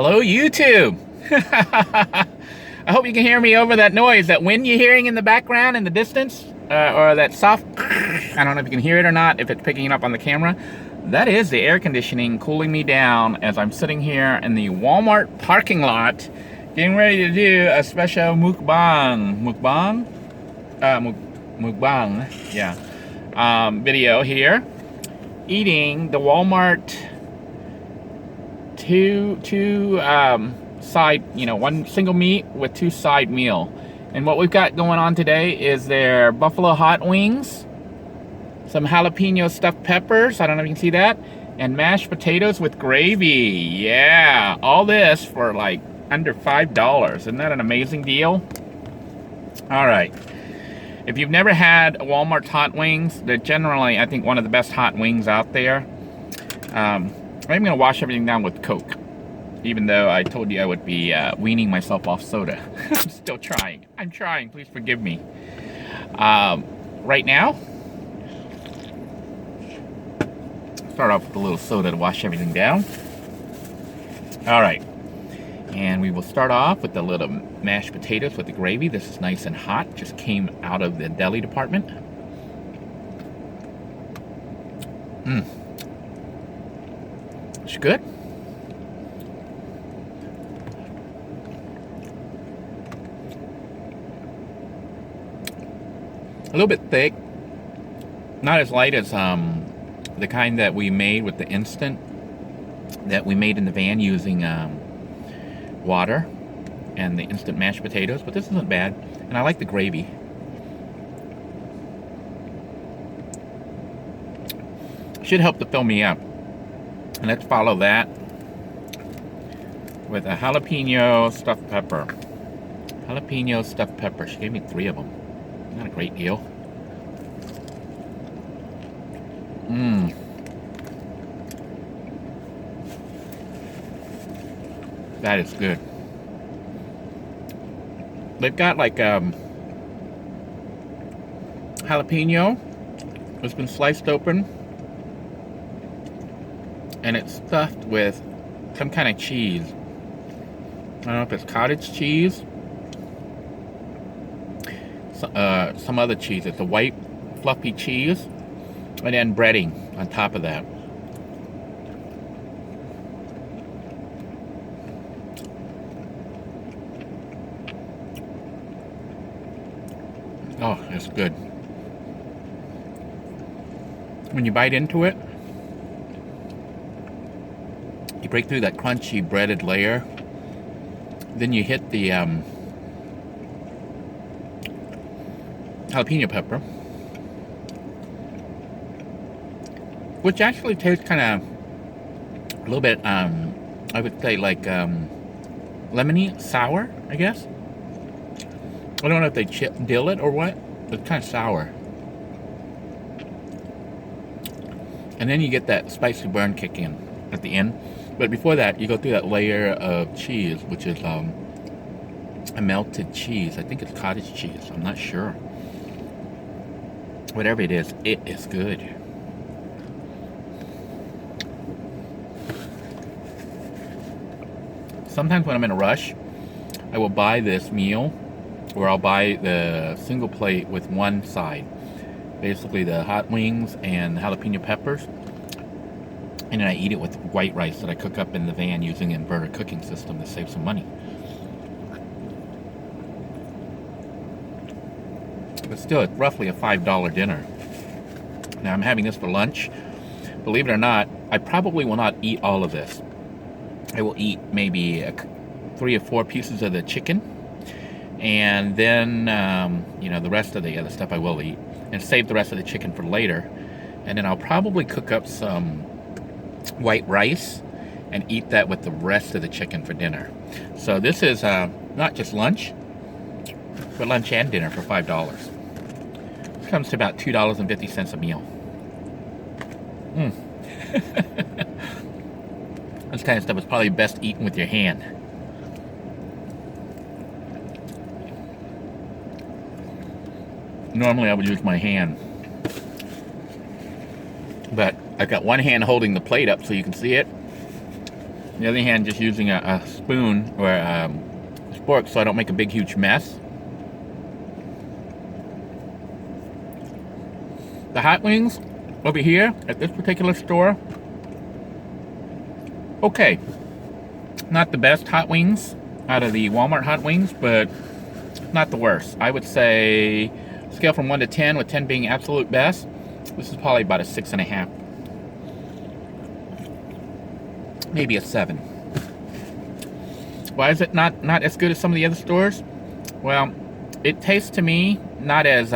Hello, YouTube. I hope you can hear me over that noise, that wind you're hearing in the background in the distance, or that soft, I don't know if you can hear it or not, if it's picking it up on the camera. That is the air conditioning cooling me down as I'm sitting here in the Walmart parking lot, getting ready to do a special mukbang. Mukbang, yeah. Video here. Eating the Walmart two side, one single meat with two side meal. And what we've got going on today is their buffalo hot wings, some jalapeno stuffed peppers, I don't know if you can see that, and mashed potatoes with gravy. Yeah, all this for like under $5. Isn't that an amazing deal? All right. If you've never had Walmart's hot wings, they're generally, I think, one of the best hot wings out there. I'm going to wash everything down with Coke, even though I told you I would be weaning myself off soda. I'm still trying. I'm trying. Please forgive me. Right now, start off with a little soda to wash everything down. All right. And we will start off with the little mashed potatoes with the gravy. This is nice and hot. Just came out of the deli department. It's good. A little bit thick. Not as light as the kind that we made with the instant that we made in the van using water and the instant mashed potatoes, but this isn't bad, and I like the gravy. Should help to fill me up. And let's follow that with a jalapeno stuffed pepper. Jalapeno stuffed pepper. She gave me 3 of them. Not a great deal. That is good. They've got like jalapeno. It's been sliced open, and it's stuffed with some kind of cheese. I don't know if it's cottage cheese, some other cheese. It's a white fluffy cheese, and then breading on top of that. Oh, it's good. When you bite into it, you break through that crunchy breaded layer. Then you hit the jalapeno pepper, which actually tastes kind of a little bit, I would say like lemony, sour, I guess. I don't know if they dill it or what, but it's kind of sour. And then you get that spicy burn kick in at the end. But before that, you go through that layer of cheese, which is a melted cheese. I think it's cottage cheese. I'm not sure. Whatever it is good. Sometimes when I'm in a rush, I will buy this meal, or I'll buy the single plate with one side. Basically the hot wings and the jalapeno peppers. And then I eat it with white rice that I cook up in the van using an inverter cooking system to save some money. But still, it's roughly a $5 dinner. Now I'm having this for lunch. Believe it or not, I probably will not eat all of this. I will eat maybe 3 or 4 pieces of the chicken. And then, the rest of the other stuff I will eat. And save the rest of the chicken for later. And then I'll probably cook up some white rice and eat that with the rest of the chicken for dinner. So this is not just lunch, but lunch and dinner for $5. This comes to about $2.50 a meal. This kind of stuff is probably best eaten with your hand. Normally I would use my hand, but I've got one hand holding the plate up so you can see it, the other hand, just using a spoon or a fork so I don't make a big, huge mess. The hot wings over here at this particular store, okay, not the best hot wings out of the Walmart hot wings, but not the worst. I would say, scale from 1 to 10, with 10 being absolute best, this is probably about a 6.5. Maybe a 7. Why is it not as good as some of the other stores? Well, it tastes to me not as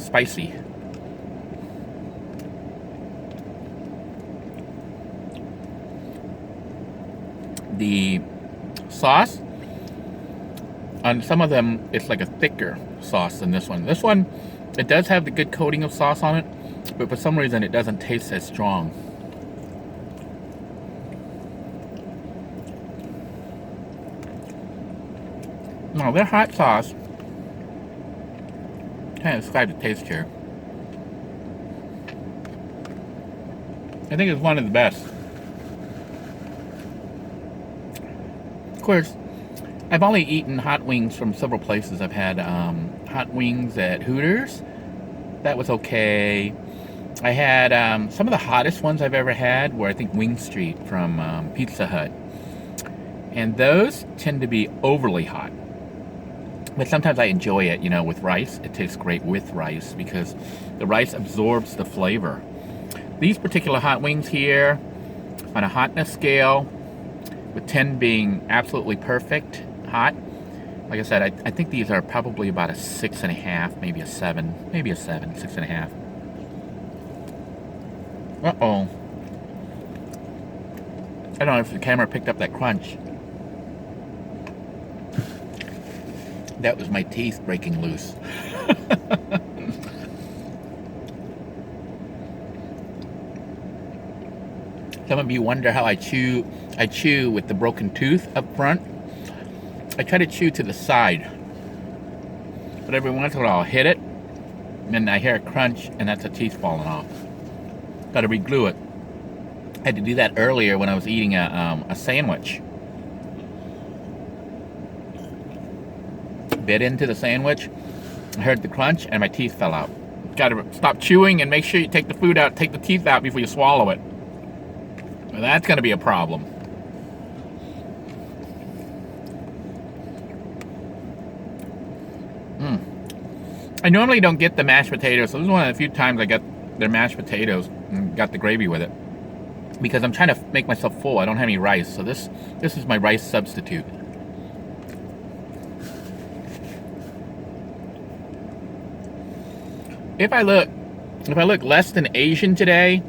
spicy. The sauce on some of them, it's like a thicker sauce than this one. This one, it does have the good coating of sauce on it, but for some reason it doesn't taste as strong. No, their hot sauce, can't describe the taste here. I think it's one of the best. Of course, I've only eaten hot wings from several places. I've had hot wings at Hooters. That was okay. I had some of the hottest ones I've ever had were, I think, Wing Street from Pizza Hut. And those tend to be overly hot. But sometimes I enjoy it, you know, with rice. It tastes great with rice because the rice absorbs the flavor. These particular hot wings here, on a hotness scale, with 10 being absolutely perfect hot, like I said, I think these are probably about a 6.5, maybe a 7, maybe a 7, 6.5. Uh-oh. I don't know if the camera picked up that crunch. That was my teeth breaking loose. Some of you wonder how I chew. I chew with the broken tooth up front. I try to chew to the side, but every once in a while I'll hit it, and then I hear a crunch, and that's a teeth falling off. Got to re-glue it. I had to do that earlier when I was eating a sandwich. Bit into the sandwich, I heard the crunch, and my teeth fell out. Got to stop chewing and make sure you take the food out, take the teeth out before you swallow it. Well, that's going to be a problem. I normally don't get the mashed potatoes, so this is one of the few times I got their mashed potatoes and got the gravy with it. Because I'm trying to make myself full. I don't have any rice, so this is my rice substitute. If I look less than Asian today,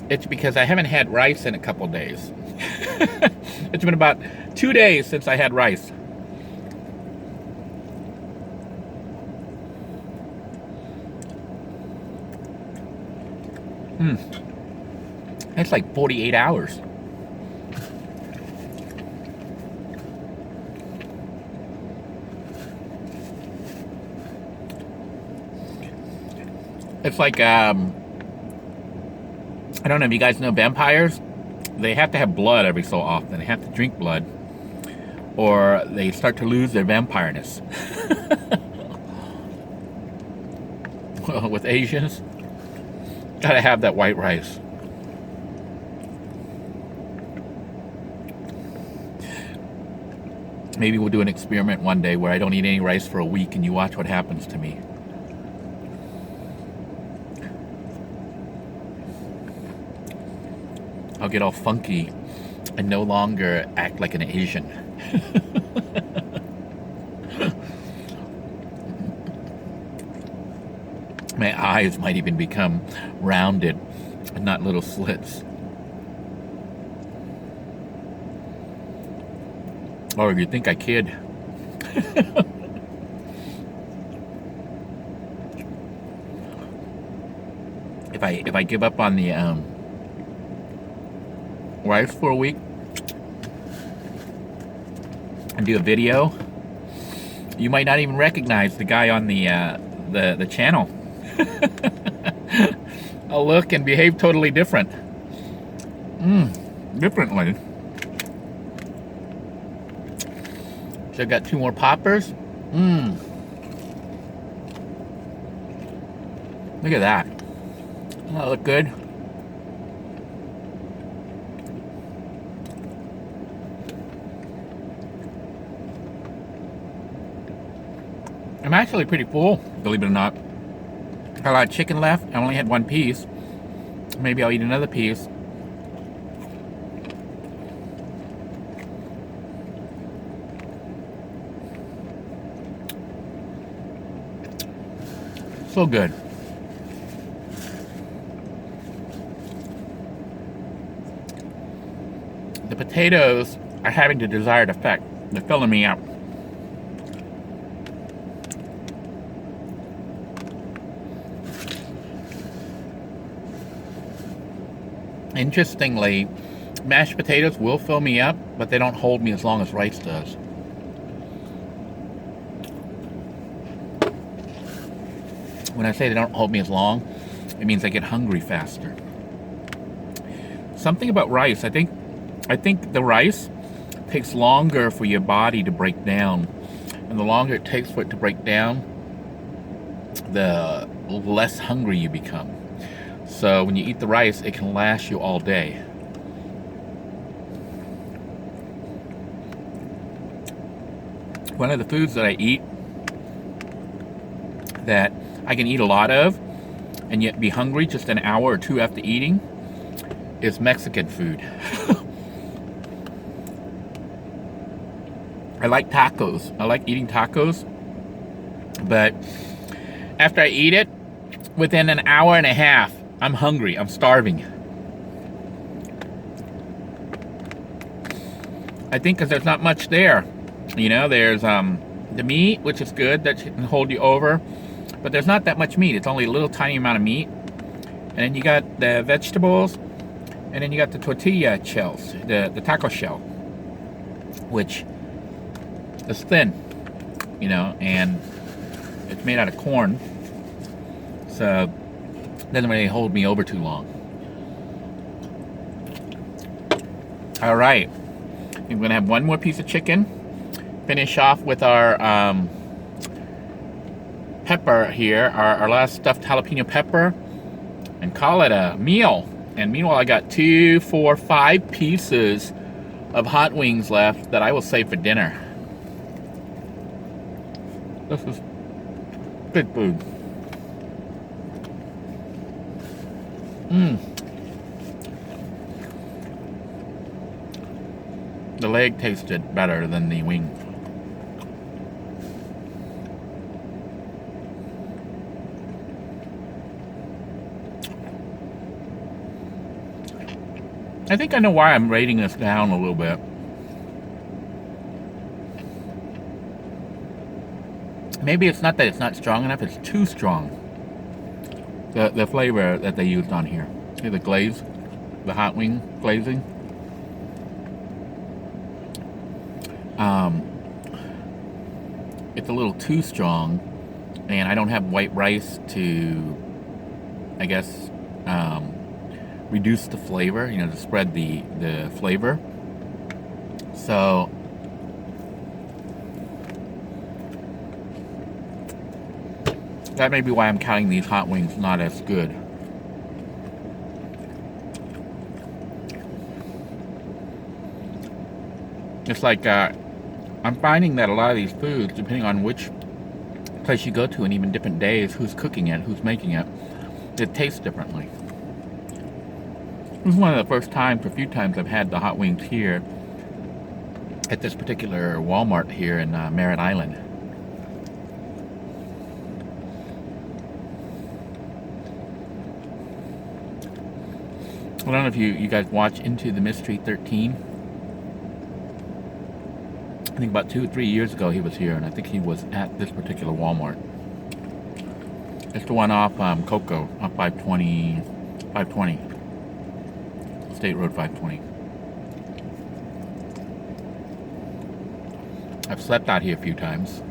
it's because I haven't had rice in a couple days. It's been about 2 days since I had rice. That's like 48 hours. It's like, I don't know if you guys know vampires. They have to have blood every so often. They have to drink blood, or they start to lose their vampireness. Well, with Asians, gotta have that white rice. Maybe we'll do an experiment one day where I don't eat any rice for a week and you watch what happens to me. I'll get all funky and no longer act like an Asian. My eyes might even become rounded and not little slits. Or if you think I kid. If I give up on the rice for a week and do a video, you might not even recognize the guy on the channel. I'll look and behave totally different. Differently. So I got 2 more poppers. Look at that. Doesn't that look good? I'm actually pretty full, believe it or not. Got a lot of chicken left. I only had 1 piece. Maybe I'll eat another piece. So good. The potatoes are having the desired effect. They're filling me up. Interestingly, mashed potatoes will fill me up, but they don't hold me as long as rice does. When I say they don't hold me as long, it means I get hungry faster. Something about rice, I think the rice takes longer for your body to break down. And the longer it takes for it to break down, the less hungry you become. So when you eat the rice, it can last you all day. One of the foods that I eat that I can eat a lot of and yet be hungry just an hour or 2 after eating is Mexican food. I like tacos. I like eating tacos, but after I eat it, within an hour and a half, I'm hungry. I'm starving. I think because there's not much there. You know, there's the meat, which is good, that can hold you over, but there's not that much meat. It's only a little tiny amount of meat. And then you got the vegetables, and then you got the tortilla shells, the taco shell, which is thin, you know, and it's made out of corn, so it doesn't really hold me over too long. All right, I'm gonna have 1 more piece of chicken, finish off with our pepper here, our last stuffed jalapeno pepper, and call it a meal. And meanwhile, I got 2, 4, 5 pieces of hot wings left that I will save for dinner. This is good food. The leg tasted better than the wing. I think I know why I'm rating this down a little bit. Maybe it's not that it's not strong enough, it's too strong. The flavor that they used on here. See the glaze? The hot wing glazing? It's a little too strong, and I don't have white rice to, I guess, reduce the flavor, you know, to spread the flavor. So that may be why I'm counting these hot wings not as good. It's like I'm finding that a lot of these foods, depending on which place you go to and even different days, who's cooking it, who's making it, it tastes differently. This is one of the first times, a few times, I've had the hot wings here at this particular Walmart here in Merritt Island. I don't know if you guys watch Into the Mystery 13. I think about 2 or 3 years ago he was here, and I think he was at this particular Walmart. It's the one off Cocoa, off 520, State Road 520. I've slept out here a few times.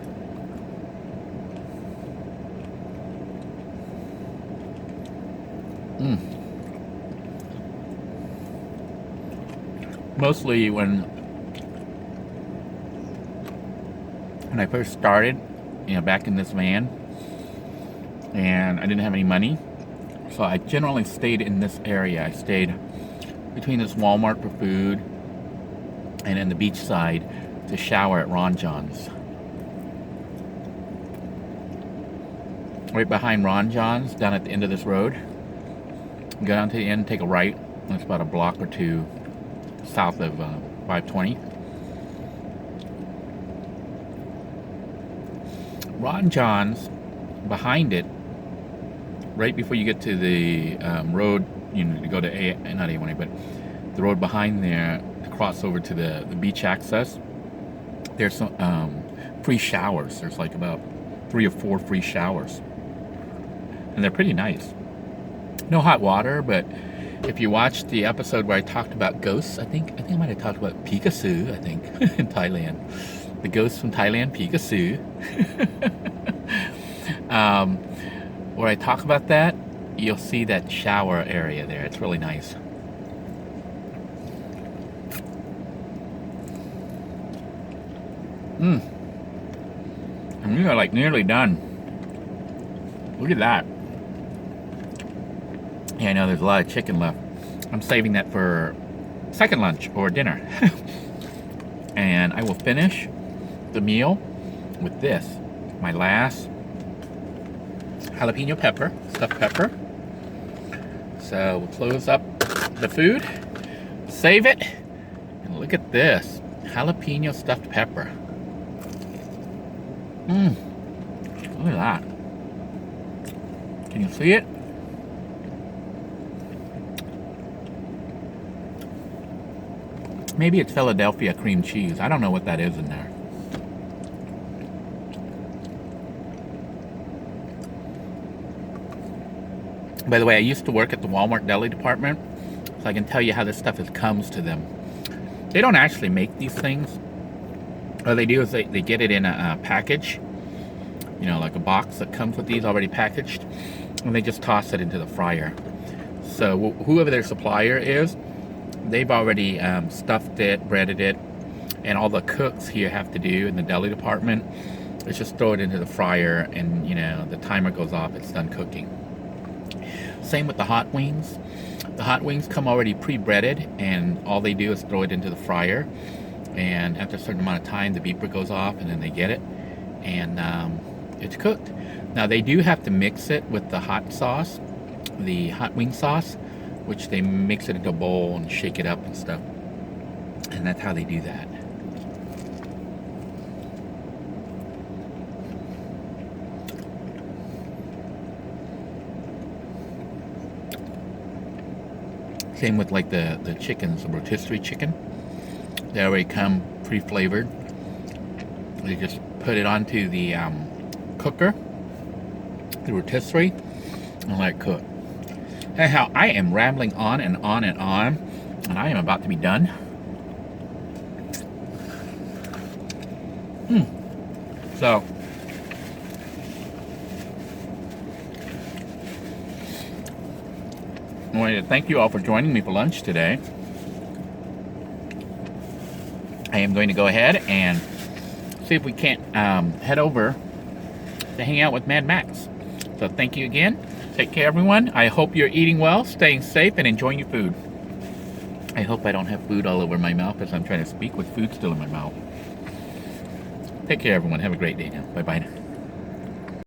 Mostly when when I first started, you know, back in this van, and I didn't have any money, so I generally stayed in this area. I stayed between this Walmart for food and then the beach side to shower at Ron John's. Right behind Ron John's, down at the end of this road. Go down to the end, take a right. It's about a block or two south of 520. Ron John's, behind it, right before you get to the road, you know, to go to not A1A, but the road behind there to cross over to the beach access. There's some free showers. There's like about 3 or 4 free showers, and they're pretty nice. No hot water, but if you watched the episode where I talked about ghosts, I think I might have talked about Pikachu, I think, in Thailand. The ghosts from Thailand, Pikachu. Where I talk about that, you'll see that shower area there. It's really nice. And we are like nearly done. Look at that. Yeah, I know there's a lot of chicken left. I'm saving that for second lunch or dinner. And I will finish the meal with this, my last jalapeno pepper, stuffed pepper. So we'll close up the food, save it, and look at this, jalapeno stuffed pepper. Look at that. Can you see it? Maybe it's Philadelphia cream cheese. I don't know what that is in there. By the way, I used to work at the Walmart deli department, so I can tell you how this stuff comes to them. They don't actually make these things. What they do is they get it in a package, you know, like a box that comes with these already packaged, and they just toss it into the fryer. So whoever their supplier is, they've already stuffed it, breaded it, and all the cooks here have to do in the deli department is just throw it into the fryer, and you know, the timer goes off, it's done cooking. Same with the hot wings. The hot wings come already pre-breaded, and all they do is throw it into the fryer, and after a certain amount of time the beeper goes off, and then they get it, and it's cooked. Now they do have to mix it with the hot sauce, the hot wing sauce, which they mix it into a bowl and shake it up and stuff, and that's how they do that. Same with like the chickens, the rotisserie chicken. They already come pre-flavored. They just put it onto the cooker, the rotisserie, and let it cook. Anyhow, I am rambling on and on and on, and I am about to be done. So, I wanted to thank you all for joining me for lunch today. I am going to go ahead and see if we can't head over to hang out with Mad Max. So thank you again. Take care, everyone. I hope you're eating well, staying safe, and enjoying your food. I hope I don't have food all over my mouth as I'm trying to speak with food still in my mouth. Take care, everyone. Have a great day now. Bye-bye.